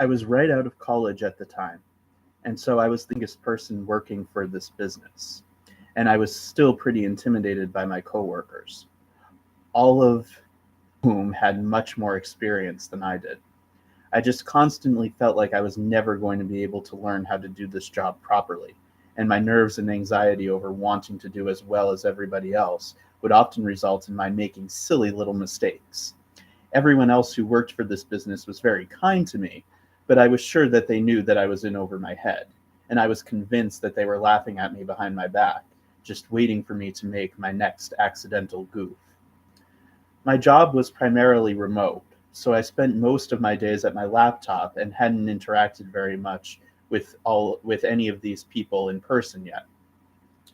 I was right out of college at the time, and so I was the youngest person working for this business, and I was still pretty intimidated by my coworkers, all of whom had much more experience than I did. I just constantly felt like I was never going to be able to learn how to do this job properly, and my nerves and anxiety over wanting to do as well as everybody else would often result in my making silly little mistakes. Everyone else who worked for this business was very kind to me, but I was sure that they knew that I was in over my head, and I was convinced that they were laughing at me behind my back, just waiting for me to make my next accidental goof. My job was primarily remote, so I spent most of my days at my laptop and hadn't interacted very much with any of these people in person yet.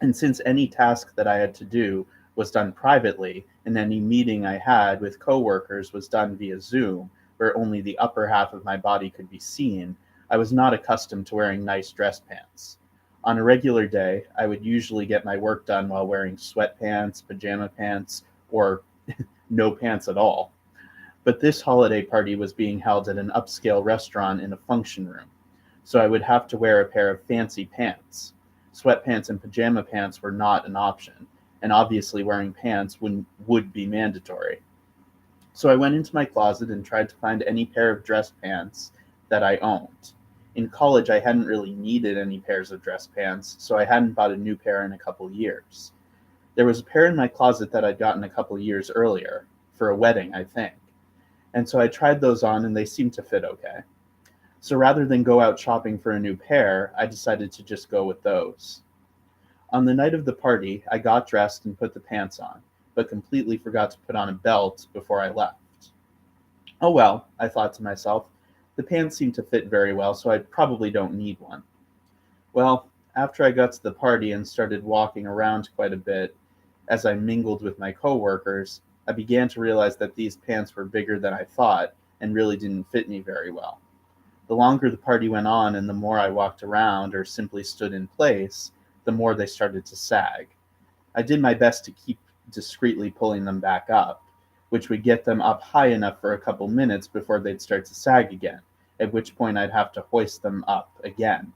And since any task that I had to do was done privately, and any meeting I had with coworkers was done via Zoom, where only the upper half of my body could be seen, I was not accustomed to wearing nice dress pants. On a regular day, I would usually get my work done while wearing sweatpants, pajama pants, or no pants at all. But this holiday party was being held at an upscale restaurant in a function room, so I would have to wear a pair of fancy pants. Sweatpants and pajama pants were not an option, and obviously wearing pants would be mandatory. So I went into my closet and tried to find any pair of dress pants that I owned. In college, I hadn't really needed any pairs of dress pants, so I hadn't bought a new pair in a couple years. There was a pair in my closet that I'd gotten a couple years earlier, for a wedding, I think. And so I tried those on and they seemed to fit okay. So rather than go out shopping for a new pair, I decided to just go with those. On the night of the party, I got dressed and put the pants on, but completely forgot to put on a belt before I left. Oh well, I thought to myself, the pants seem to fit very well, so I probably don't need one. Well, after I got to the party and started walking around quite a bit, as I mingled with my coworkers, I began to realize that these pants were bigger than I thought and really didn't fit me very well. The longer the party went on and the more I walked around or simply stood in place, the more they started to sag. I did my best to keep discreetly pulling them back up, which would get them up high enough for a couple minutes before they'd start to sag again, at which point I'd have to hoist them up again.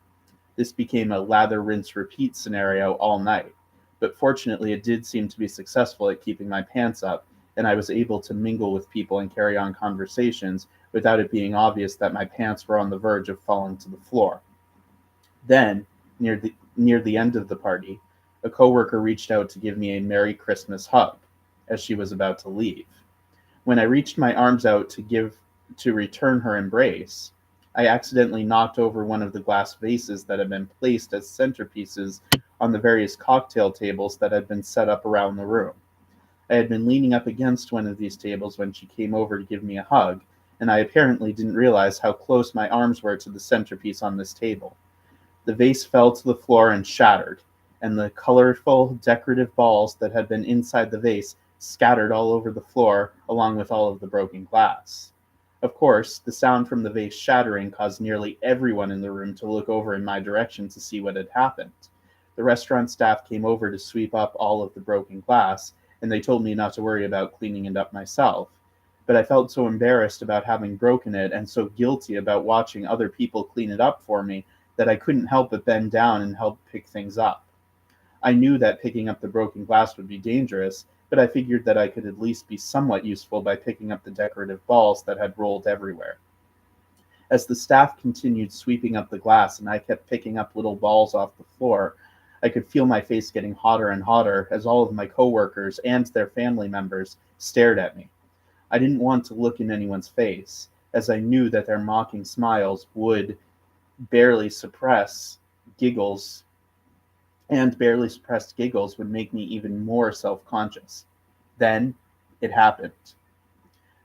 This became a lather, rinse, repeat scenario all night, but fortunately it did seem to be successful at keeping my pants up, and I was able to mingle with people and carry on conversations without it being obvious that my pants were on the verge of falling to the floor. Then, near the end of the party, a coworker reached out to give me a Merry Christmas hug as she was about to leave. When I reached my arms out to return her embrace, I accidentally knocked over one of the glass vases that had been placed as centerpieces on the various cocktail tables that had been set up around the room. I had been leaning up against one of these tables when she came over to give me a hug, and I apparently didn't realize how close my arms were to the centerpiece on this table. The vase fell to the floor and shattered, and the colorful, decorative balls that had been inside the vase scattered all over the floor, along with all of the broken glass. Of course, the sound from the vase shattering caused nearly everyone in the room to look over in my direction to see what had happened. The restaurant staff came over to sweep up all of the broken glass, and they told me not to worry about cleaning it up myself. But I felt so embarrassed about having broken it and so guilty about watching other people clean it up for me that I couldn't help but bend down and help pick things up. I knew that picking up the broken glass would be dangerous, but I figured that I could at least be somewhat useful by picking up the decorative balls that had rolled everywhere. As the staff continued sweeping up the glass and I kept picking up little balls off the floor, I could feel my face getting hotter and hotter as all of my coworkers and their family members stared at me. I didn't want to look in anyone's face, as I knew that their mocking smiles would barely suppress giggles, and barely suppressed giggles would make me even more self-conscious. Then it happened.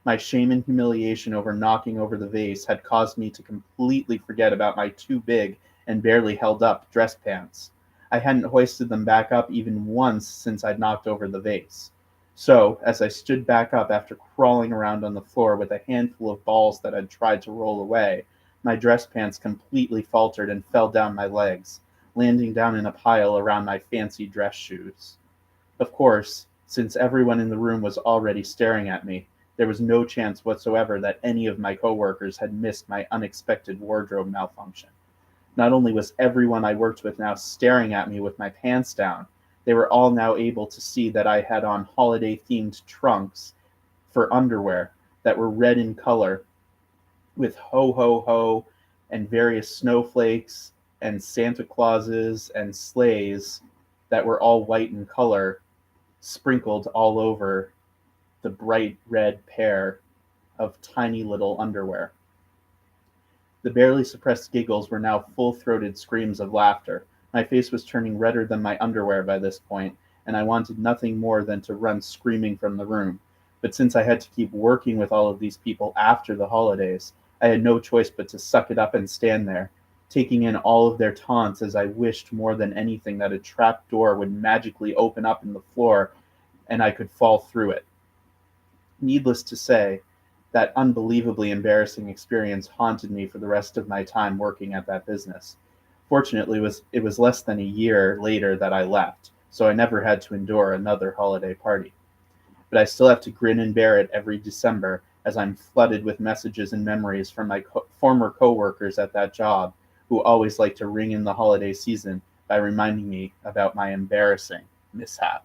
My shame and humiliation over knocking over the vase had caused me to completely forget about my too big and barely held up dress pants. I hadn't hoisted them back up even once since I'd knocked over the vase. So, as I stood back up after crawling around on the floor with a handful of balls that I'd tried to roll away, my dress pants completely faltered and fell down my legs, landing down in a pile around my fancy dress shoes. Of course, since everyone in the room was already staring at me, There was no chance whatsoever that any of my coworkers had missed my unexpected wardrobe malfunction. Not only was everyone I worked with now staring at me with my pants down, they were all now able to see that I had on holiday-themed trunks for underwear that were red in color with ho ho ho and various snowflakes and Santa Clauses and sleighs that were all white in color sprinkled all over the bright red pair of tiny little underwear. The barely suppressed giggles were now full-throated screams of laughter. My face was turning redder than my underwear by this point, and I wanted nothing more than to run screaming from the room. But since I had to keep working with all of these people after the holidays, I had no choice but to suck it up and stand there, taking in all of their taunts as I wished more than anything that a trap door would magically open up in the floor and I could fall through it. Needless to say, that unbelievably embarrassing experience haunted me for the rest of my time working at that business. Fortunately, it was less than a year later that I left, so I never had to endure another holiday party. But I still have to grin and bear it every December as I'm flooded with messages and memories from my former coworkers at that job who always like to ring in the holiday season by reminding me about my embarrassing mishap.